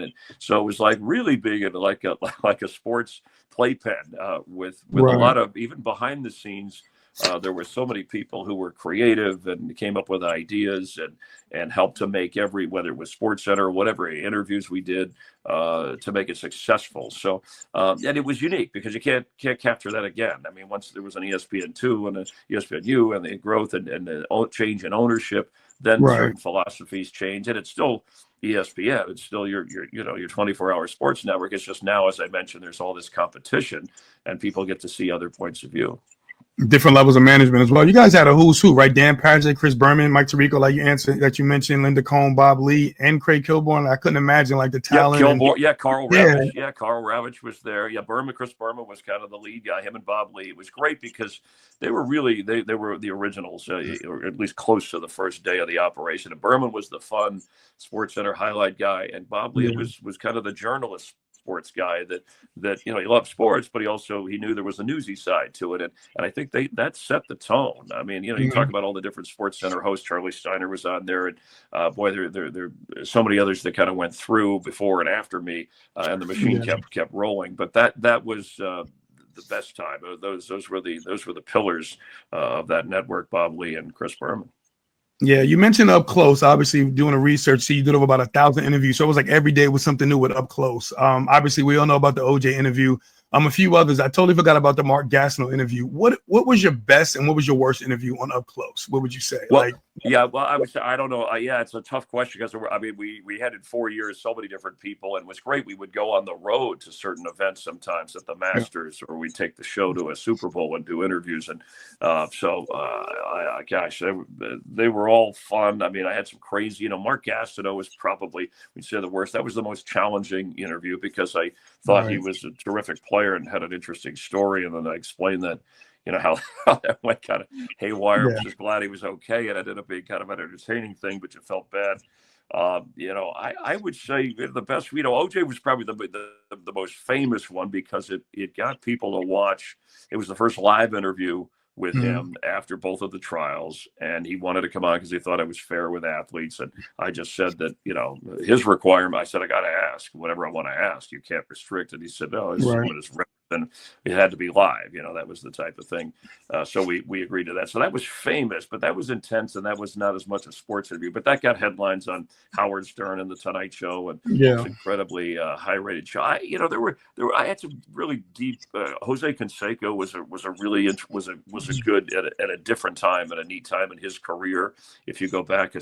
And so it was like really big and like a sports playpen with a Right. lot of even behind the scenes. There were so many people who were creative and came up with ideas and helped to make whether it was Sports Center or whatever interviews we did to make it successful. So and it was unique because you can't capture that again. I mean, once there was an ESPN2 and an ESPNU and the growth and the change in ownership, then Right. certain philosophies change, and it's still ESPN. It's still your 24-hour sports network. It's just now, as I mentioned, there's all this competition, and people get to see other points of view. Different levels of management as well. You guys had a who's who, right? Dan Paget, Chris Berman, Mike Tirico, like you answered that you mentioned, Linda Cohn, Bob Lee, and Craig Kilborn. I couldn't imagine like the talent. Yeah, Kilborn, Carl Ravitch. Yeah. Yeah, Carl Ravitch was there. Yeah, Chris Berman was kind of the lead guy. Him and Bob Lee. It was great because they were really they were the originals, or at least close to the first day of the operation. And Berman was the fun Sports Center highlight guy, and Bob Lee was kind of the journalist sports guy that he loved sports, but he knew there was a newsy side to it, and I think that set the tone. I mean, you talk about all the different Sports Center hosts. Charlie Steiner was on there, and boy, there so many others that kind of went through before and after me, and the machine kept rolling. But that was the best time. Those were the pillars of that network. Bob Lee and Chris Berman. Yeah, you mentioned Up Close. Obviously, doing the research, so you did over about 1,000 interviews. So it was like every day was something new with Up Close. Obviously, we all know about the OJ interview. A few others. I totally forgot about the Mark Gastineau interview. What was your best and what was your worst interview on Up Close? What would you say? Well, I would say I don't know. It's a tough question because we had in 4 years so many different people, and it was great. We would go on the road to certain events sometimes at the Masters, or we'd take the show to a Super Bowl and do interviews. And gosh, they were all fun. I mean, I had some crazy. Mark Gastineau was probably, we'd say, the worst. That was the most challenging interview because I thought he was a terrific player and had an interesting story, and then I explained that. How that went kind of haywire. I was just glad he was okay. It ended up being kind of an entertaining thing, but you felt bad. I would say the best, OJ was probably the most famous one because it got people to watch. It was the first live interview with him after both of the trials, and he wanted to come on because he thought it was fair with athletes. And I just said that, his requirement, I said, I got to ask whatever I want to ask. You can't restrict it. He said, no, it's and it had to be live. That was the type of thing. So we agreed to that. So that was famous, but that was intense, and that was not as much a sports interview. But that got headlines on Howard Stern and the Tonight Show, and it was incredibly high-rated show. I had some really deep. Jose Canseco was a good at a different time and a neat time in his career. If you go back